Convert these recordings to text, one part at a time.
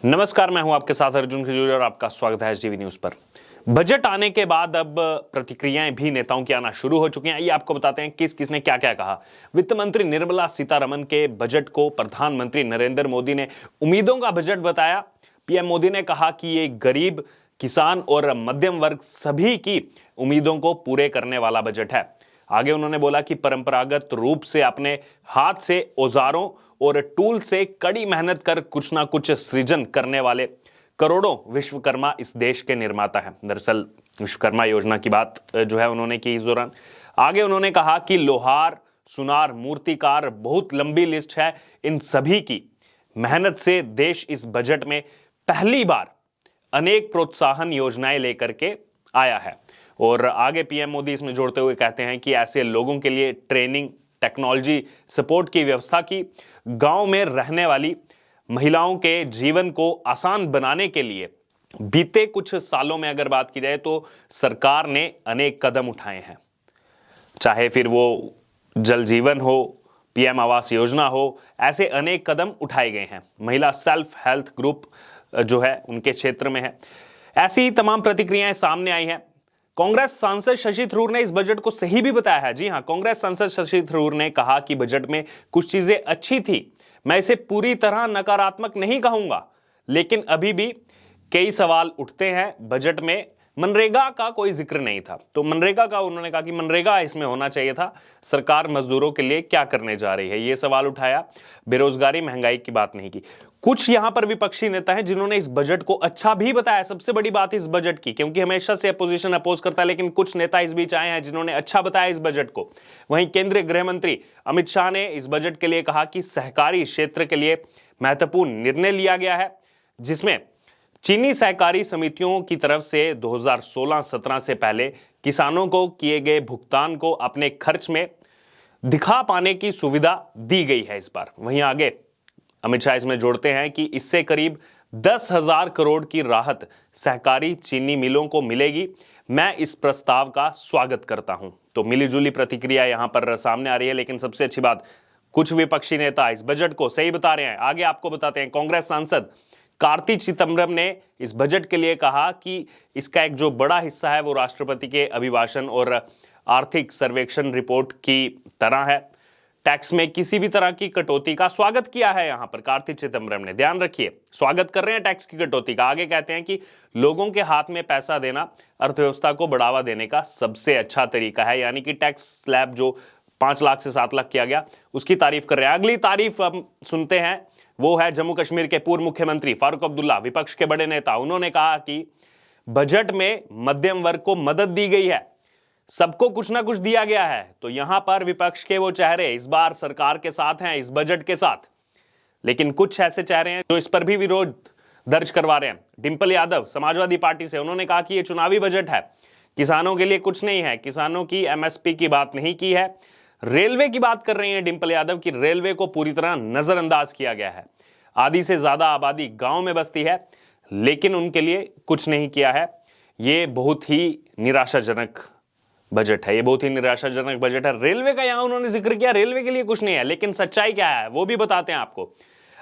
नमस्कार, मैं हूं आपके साथ अर्जुन खजूरिया और आपका स्वागत है एचडीवी न्यूज पर। बजट आने के बाद अब प्रतिक्रियाएं भी नेताओं की आना शुरू हो चुकी हैं। ये आपको बताते हैं किस किसने क्या क्या कहा। वित्त मंत्री निर्मला सीतारमण के बजट को प्रधानमंत्री नरेंद्र मोदी ने उम्मीदों का बजट बताया। पीएम मोदी ने कहा कि ये गरीब, किसान और मध्यम वर्ग सभी की उम्मीदों को पूरे करने वाला बजट है। आगे उन्होंने बोला कि परंपरागत रूप से अपने हाथ से औजारों और टूल से कड़ी मेहनत कर कुछ ना कुछ सृजन करने वाले करोड़ों विश्वकर्मा इस देश के निर्माता हैं। दरअसल विश्वकर्मा योजना की बात जो है उन्होंने की इस दौरान। आगे उन्होंने कहा कि लोहार, सुनार, मूर्तिकार, बहुत लंबी लिस्ट है। इन सभी की मेहनत से देश इस बजट में पहली बार अनेक प्रोत्साहन योजनाएं लेकर के आया है। और आगे पीएम मोदी इसमें जोड़ते हुए कहते हैं कि ऐसे लोगों के लिए ट्रेनिंग, टेक्नोलॉजी सपोर्ट की व्यवस्था की। गांव में रहने वाली महिलाओं के जीवन को आसान बनाने के लिए बीते कुछ सालों में अगर बात की जाए तो सरकार ने अनेक कदम उठाए हैं। चाहे फिर वो जल जीवन हो, पीएम आवास योजना हो, ऐसे अनेक कदम उठाए गए हैं। महिला सेल्फ हेल्थ ग्रुप जो है उनके क्षेत्र में है। ऐसी तमाम प्रतिक्रियाएं सामने आई हैं। कांग्रेस सांसद शशि थरूर ने इस बजट को सही भी बताया है। जी हां, कांग्रेस सांसद शशि थरूर ने कहा कि बजट में कुछ चीजें अच्छी थी। मैं इसे पूरी तरह नकारात्मक नहीं कहूंगा, लेकिन अभी भी कई सवाल उठते हैं। बजट में मनरेगा का कोई जिक्र नहीं था, तो मनरेगा का उन्होंने कहा कि मनरेगा इसमें होना चाहिए था। सरकार मजदूरों के लिए क्या करने जा रही है, यह सवाल उठाया। बेरोजगारी, महंगाई की बात नहीं की। कुछ यहां पर विपक्षी नेता हैं जिन्होंने इस बजट को अच्छा भी बताया। सबसे बड़ी बात इस बजट की, क्योंकि हमेशा से अपोजिशन अपोज करता है, लेकिन कुछ नेता इस बीच आए हैं जिन्होंने अच्छा बताया इस बजट को। वहीं केंद्रीय गृह मंत्री अमित शाह ने इस बजट के लिए कहा कि सहकारी क्षेत्र के लिए महत्वपूर्ण निर्णय लिया गया है, जिसमें चीनी सहकारी समितियों की तरफ से 2016-17 से पहले किसानों को किए गए भुगतान को अपने खर्च में दिखा पाने की सुविधा दी गई है इस बार। वहीं आगे अमित शाह इसमें जोड़ते हैं कि इससे करीब 10,000 करोड़ की राहत सहकारी चीनी मिलों को मिलेगी। मैं इस प्रस्ताव का स्वागत करता हूं। तो मिलीजुली प्रतिक्रिया यहां पर सामने आ रही है, लेकिन सबसे अच्छी बात, कुछ विपक्षी नेता इस बजट को सही बता रहे हैं। आगे आपको बताते हैं, कांग्रेस सांसद कार्ति चिदंबरम ने इस बजट के लिए कहा कि इसका एक जो बड़ा हिस्सा है वो राष्ट्रपति के अभिभाषण और आर्थिक सर्वेक्षण रिपोर्ट की तरह है। टैक्स में किसी भी तरह की कटौती का स्वागत किया है। यहां पर कार्ति चिदंबरम ने, ध्यान रखिए, स्वागत कर रहे हैं टैक्स की कटौती का। आगे कहते हैं कि लोगों के हाथ में पैसा देना अर्थव्यवस्था को बढ़ावा देने का सबसे अच्छा तरीका है। यानी कि टैक्स स्लैब जो 5 लाख से 7 लाख किया गया, उसकी तारीफ कर रहे हैं। अगली तारीफ हम सुनते हैं, वो है जम्मू कश्मीर के पूर्व मुख्यमंत्री फारूक अब्दुल्ला, विपक्ष के बड़े नेता। उन्होंने कहा कि बजट में मध्यम वर्ग को मदद दी गई है, सबको कुछ ना कुछ दिया गया है। तो यहां पर विपक्ष के वो चेहरे इस बार सरकार के साथ हैं, इस बजट के साथ, लेकिन कुछ ऐसे चेहरे हैं जो इस पर भी विरोध दर्ज करवा रहे हैं। डिंपल यादव समाजवादी पार्टी से, उन्होंने कहा कि यह चुनावी बजट है, किसानों के लिए कुछ नहीं है, किसानों की एमएसपी की बात नहीं की है। रेलवे की बात कर रही है डिंपल यादव की रेलवे को पूरी तरह नजरअंदाज किया गया है। आधी से ज्यादा आबादी गांव में बसती है, लेकिन उनके लिए कुछ नहीं किया है। ये बहुत ही निराशाजनक बजट है, ये बहुत ही निराशाजनक बजट है। रेलवे का यहां उन्होंने जिक्र किया, रेलवे के लिए कुछ नहीं है, लेकिन सच्चाई क्या है वो भी बताते हैं आपको।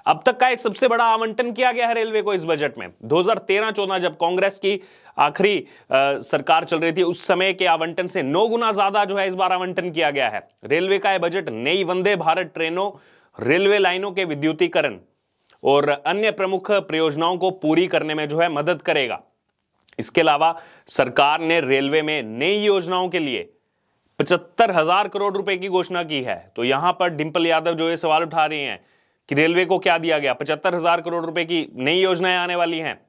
अब तक का सबसे बड़ा आवंटन किया गया है रेलवे को इस बजट में। 2013-14 जब कांग्रेस की आखिरी सरकार चल रही थी, उस समय के आवंटन से 9 गुना ज्यादा जो है इस बार आवंटन किया गया है। रेलवे का यह बजट नई वंदे भारत ट्रेनों, रेलवे लाइनों के विद्युतीकरण और अन्य प्रमुख परियोजनाओं को पूरी करने में जो है मदद करेगा। इसके अलावा सरकार ने रेलवे में नई योजनाओं के लिए 75,000 करोड़ रुपए की घोषणा की है। तो यहां पर डिंपल यादव जो ये सवाल उठा रही हैं कि रेलवे को क्या दिया गया, 75,000 करोड़ रुपए की नई योजनाएं आने वाली हैं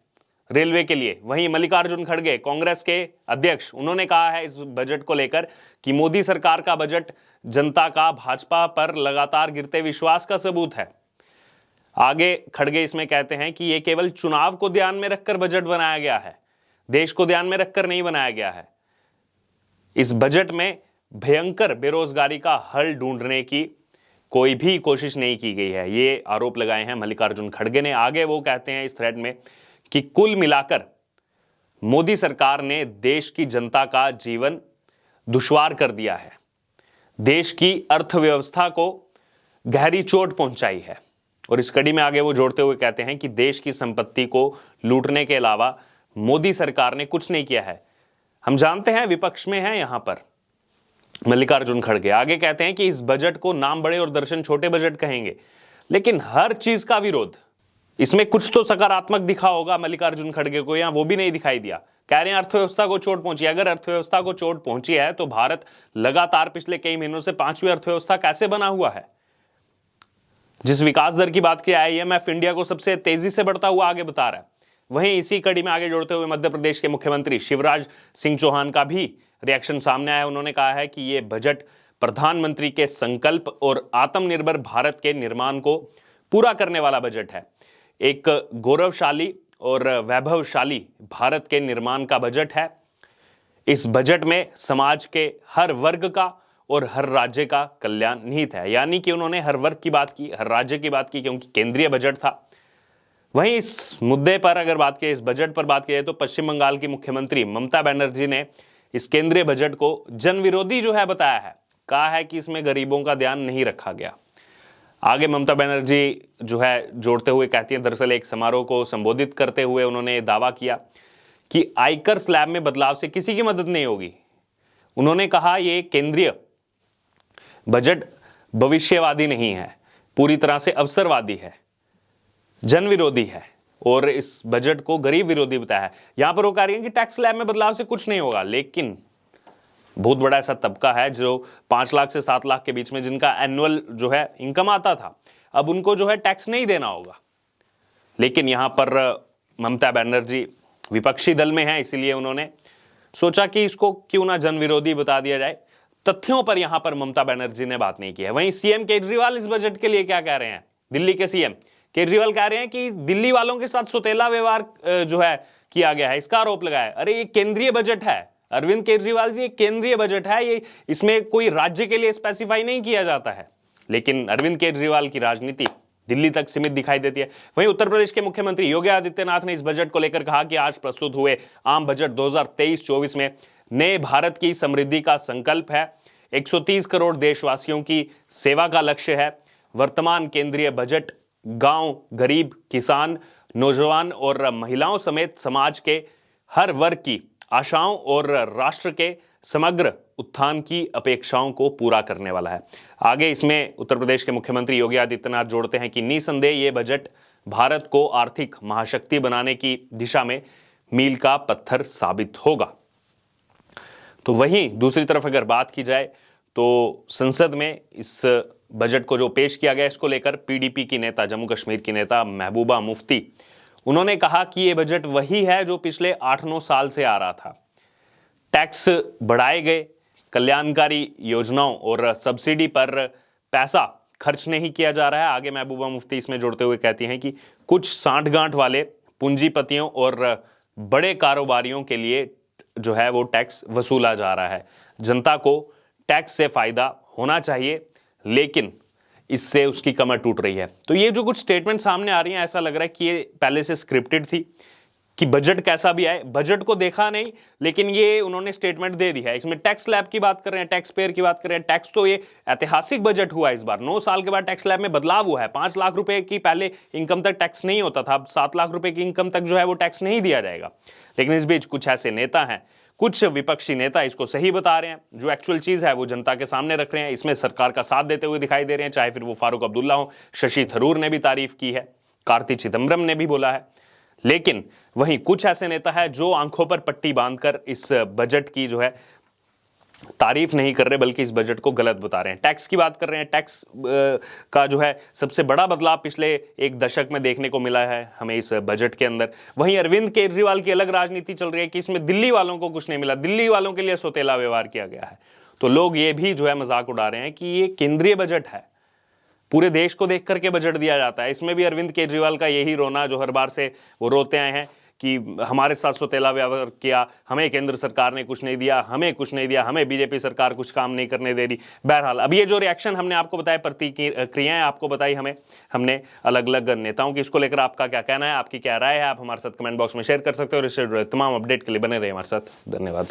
रेलवे के लिए। वहीं मल्लिकार्जुन खड़गे, कांग्रेस के अध्यक्ष, उन्होंने कहा है इस बजट को लेकर कि मोदी सरकार का बजट जनता का भाजपा पर लगातार गिरते विश्वास का सबूत है। आगे खड़गे इसमें कहते हैं कि यह केवल चुनाव को ध्यान में रखकर बजट बनाया गया है, देश को ध्यान में रखकर नहीं बनाया गया है। इस बजट में भयंकर बेरोजगारी का हल ढूंढने की कोई भी कोशिश नहीं की गई है, ये आरोप लगाए हैं मल्लिकार्जुन खड़गे ने। आगे वो कहते हैं इस थ्रेड में कि कुल मिलाकर मोदी सरकार ने देश की जनता का जीवन दुश्वार कर दिया है, देश की अर्थव्यवस्था को गहरी चोट पहुंचाई है। और इस कड़ी में आगे वो जोड़ते हुए कहते हैं कि देश की संपत्ति को लूटने के अलावा मोदी सरकार ने कुछ नहीं किया है। हम जानते हैं विपक्ष में है यहां पर मल्लिकार्जुन खड़गे। आगे कहते हैं कि इस बजट को नाम बड़े और दर्शन छोटे बजट कहेंगे, लेकिन हर चीज का विरोध, इसमें कुछ तो सकारात्मक दिखा होगा मल्लिकार्जुन खड़गे को, या वो भी नहीं दिखाई दिया। कह रहे हैं अर्थव्यवस्था को चोट पहुंची। अगर अर्थव्यवस्था को चोट पहुंची है तो भारत लगातार पिछले कई महीनों से 5वीं अर्थव्यवस्था कैसे बना हुआ है? जिस विकास दर की बात की IMF इंडिया को सबसे तेजी से बढ़ता हुआ आगे बता रहा है। वहीं इसी कड़ी में आगे जोड़ते हुए मध्य प्रदेश के मुख्यमंत्री शिवराज सिंह चौहान का भी रिएक्शन सामने आया। उन्होंने कहा है कि यह बजट प्रधानमंत्री के संकल्प और आत्मनिर्भर भारत के निर्माण को पूरा करने वाला बजट है। एक गौरवशाली और वैभवशाली भारत के निर्माण का बजट है। इस बजट में समाज के हर वर्ग का और हर राज्य का कल्याण निहित है। यानी कि उन्होंने हर वर्ग की बात की, हर राज्य की बात की, क्योंकि केंद्रीय बजट था। वहीं इस मुद्दे पर अगर बात की, इस बजट पर बात की जाए तो पश्चिम बंगाल की मुख्यमंत्री ममता बनर्जी ने इस केंद्रीय बजट को जन विरोधी जो है बताया है। कहा है कि इसमें गरीबों का ध्यान नहीं रखा गया। आगे ममता बनर्जी जो है जोड़ते हुए कहती है, दरअसल एक समारोह को संबोधित करते हुए उन्होंने दावा किया कि आयकर स्लैब में बदलाव से किसी की मदद नहीं होगी। उन्होंने कहा ये केंद्रीय बजट भविष्यवादी नहीं है, पूरी तरह से अवसरवादी है, जन विरोधी है और इस बजट को गरीब विरोधी बताया है। यहां पर वो कह रही है कि टैक्स स्लैब में बदलाव से कुछ नहीं होगा, लेकिन बहुत बड़ा ऐसा तबका है जो 5 लाख से 7 लाख के बीच में जिनका एनुअल जो है इनकम आता था, अब उनको जो है टैक्स नहीं देना होगा। लेकिन यहां पर ममता बनर्जी विपक्षी दल में है, इसीलिए उन्होंने सोचा कि इसको क्यों ना जन विरोधी बता दिया जाए। तथ्यों पर यहां पर ममता बनर्जी ने बात नहीं की है। वहीं सीएम केजरीवाल इस बजट के लिए क्या कह रहे हैं? दिल्ली के सीएम केजरीवाल कह रहे हैं कि दिल्ली वालों के साथ सौतेला व्यवहार जो है किया गया है, इसका आरोप लगाया। अरे ये केंद्रीय बजट है अरविंद केजरीवाल जी, ये केंद्रीय बजट है, ये इसमें कोई राज्य के लिए स्पेसिफाई नहीं किया जाता है। लेकिन अरविंद केजरीवाल की राजनीति दिल्ली तक सीमित दिखाई देती है। वहीं उत्तर प्रदेश के मुख्यमंत्री योगी आदित्यनाथ ने इस बजट को लेकर कहा कि आज प्रस्तुत हुए आम बजट 2023-24 में नए भारत की समृद्धि का संकल्प है। 130 करोड़ देशवासियों की सेवा का लक्ष्य है। वर्तमान केंद्रीय बजट गांव, गरीब, किसान, नौजवान और महिलाओं समेत समाज के हर वर्ग की आशाओं और राष्ट्र के समग्र उत्थान की अपेक्षाओं को पूरा करने वाला है। आगे इसमें उत्तर प्रदेश के मुख्यमंत्री योगी आदित्यनाथ जोड़ते हैं कि निसंदेह ये बजट भारत को आर्थिक महाशक्ति बनाने की दिशा में मील का पत्थर साबित होगा। तो वहीं दूसरी तरफ अगर बात की जाए तो संसद में इस बजट को जो पेश किया गया, इसको लेकर PDP की नेता, जम्मू कश्मीर की नेता महबूबा मुफ्ती, उन्होंने कहा कि यह बजट वही है जो पिछले 8-9 साल से आ रहा था। टैक्स बढ़ाए गए, कल्याणकारी योजनाओं और सब्सिडी पर पैसा खर्च नहीं किया जा रहा है। आगे महबूबा मुफ्ती इसमें जोड़ते हुए कहती हैं कि कुछ सांठगांठ वाले पूंजीपतियों और बड़े कारोबारियों के लिए जो है वो टैक्स वसूला जा रहा है। जनता को टैक्स से फायदा होना चाहिए, लेकिन इससे उसकी कमर टूट रही है। तो ये जो कुछ स्टेटमेंट सामने आ रही हैं, ऐसा लग रहा है कि ये पहले से स्क्रिप्टेड थी कि बजट कैसा भी आए। बजट को देखा नहीं, लेकिन ये उन्होंने स्टेटमेंट दे दी है। इसमें टैक्स स्लैब की बात कर रहे हैं, टैक्स पेयर की बात कर रहे हैं। टैक्स तो ये ऐतिहासिक बजट हुआ इस बार। 9 साल के बाद टैक्स स्लैब में बदलाव हुआ है। 5 लाख रुपए की पहले इनकम तक टैक्स नहीं होता था, अब 7 लाख रुपए की इनकम तक जो है वो टैक्स नहीं दिया जाएगा। लेकिन इस बीच कुछ ऐसे नेता हैं, कुछ विपक्षी नेता इसको सही बता रहे हैं, जो एक्चुअल चीज है वो जनता के सामने रख रहे हैं। इसमें सरकार का साथ देते हुए दिखाई दे रहे हैं, चाहे फिर वो फारूक अब्दुल्ला हो, शशि थरूर ने भी तारीफ की है, कार्ति चिदम्बरम ने भी बोला है। लेकिन वहीं कुछ ऐसे नेता है जो आंखों पर पट्टी बांधकर इस बजट की जो है तारीफ नहीं कर रहे, बल्कि इस बजट को गलत बता रहे हैं। टैक्स की बात कर रहे हैं। टैक्स का जो है सबसे बड़ा बदलाव पिछले 1 दशक में देखने को मिला है हमें इस बजट के अंदर। वहीं अरविंद केजरीवाल की अलग राजनीति चल रही है कि इसमें दिल्ली वालों को कुछ नहीं मिला, दिल्ली वालों के लिए सौतेला व्यवहार किया गया है। तो लोग ये भी जो है मजाक उड़ा रहे हैं कि ये केंद्रीय बजट है, पूरे देश को देख करके बजट दिया जाता है। इसमें भी अरविंद केजरीवाल का यही रोना जो हर बार से वो रोते आए हैं कि हमारे साथ सौतेला व्यवहार किया, हमें केंद्र सरकार ने कुछ नहीं दिया, हमें कुछ नहीं दिया, हमें बीजेपी सरकार कुछ काम नहीं करने दे रही। बहरहाल अब ये जो रिएक्शन हमने आपको बताया, प्रतिक्रियाएं आपको बताई हमने अलग अलग नेताओं की, इसको लेकर आपका क्या कहना है, आपकी क्या राय है, आप हमारे साथ कमेंट बॉक्स में शेयर कर सकते हो। और इससे जुड़े तमाम अपडेट के लिए बने रहे हमारे साथ। धन्यवाद।